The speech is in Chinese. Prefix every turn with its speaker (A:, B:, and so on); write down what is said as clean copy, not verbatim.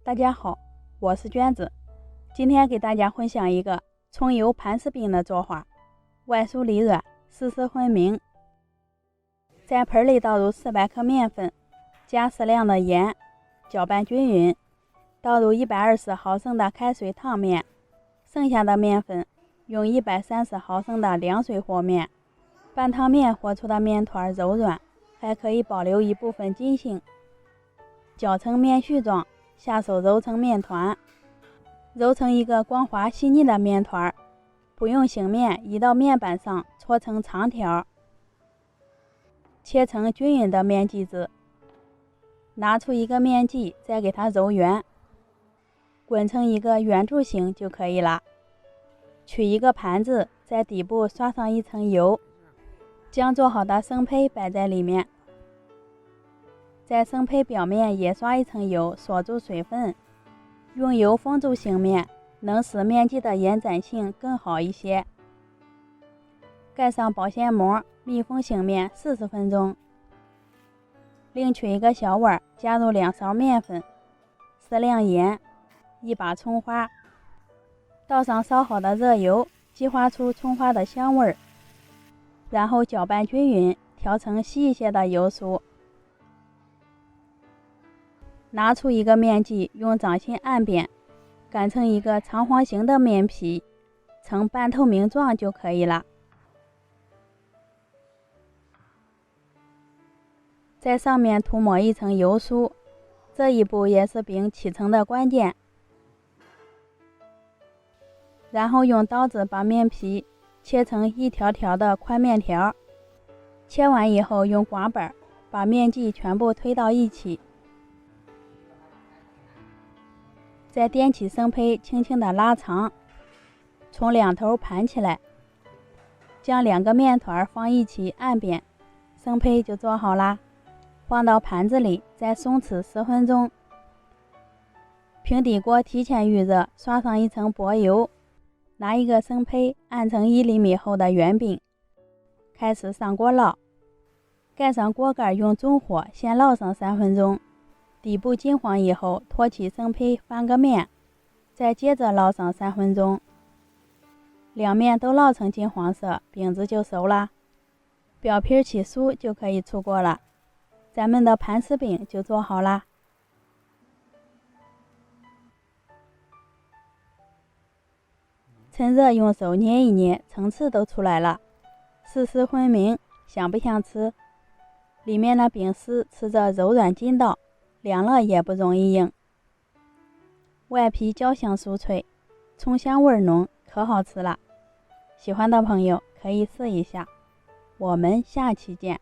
A: 大家好，我是娟子，今天给大家分享一个葱油盘丝饼的做法，外酥里软，丝丝分明。在盆里倒入400克面粉，加适量的盐，搅拌均匀，倒入120毫升的开水烫面，剩下的面粉用130毫升的凉水和面。半汤面和出的面团柔软，还可以保留一部分筋性。搅成面絮状，下手揉成面团，揉成一个光滑细腻的面团，不用醒面，移到面板上搓成长条，切成均匀的面剂子。拿出一个面剂，再给它揉圆，滚成一个圆柱形就可以了。取一个盘子，在底部刷上一层油，将做好的生胚摆在里面，在生胚表面也刷一层油，锁住水分。用油封住醒面，能使面剂的延展性更好一些。盖上保鲜膜，密封醒面40分钟。另取一个小碗，加入2勺面粉，适量盐，一把葱花，倒上烧好的热油，激发出葱花的香味儿，然后搅拌均匀，调成稀一些的油酥。拿出一个面剂，用掌心按扁，擀成一个长方形的面皮，呈半透明状就可以了。在上面涂抹一层油酥，这一步也是饼起成的关键。然后用刀子把面皮切成一条条的宽面条，切完以后用刮板把面剂全部推到一起，再掂起生胚，轻轻地拉长，从两头盘起来，将2个面团放一起按扁，生胚就做好啦。放到盘子里，再松弛10分钟。平底锅提前预热，刷上一层薄油，拿一个生胚按成1厘米厚的圆饼，开始上锅烙。盖上锅盖，用中火先烙上3分钟，底部金黄以后，托起生胚翻个面，再接着烙上3分钟。两面都烙成金黄色，饼子就熟了，表皮起酥就可以出锅了。咱们的盘丝饼就做好啦。趁热用手捏一捏，层次都出来了，丝丝分明，想不想吃？里面的饼丝吃着柔软筋道，凉了也不容易硬。外皮焦香酥脆，葱香味浓，可好吃了。喜欢的朋友可以试一下。我们下期见。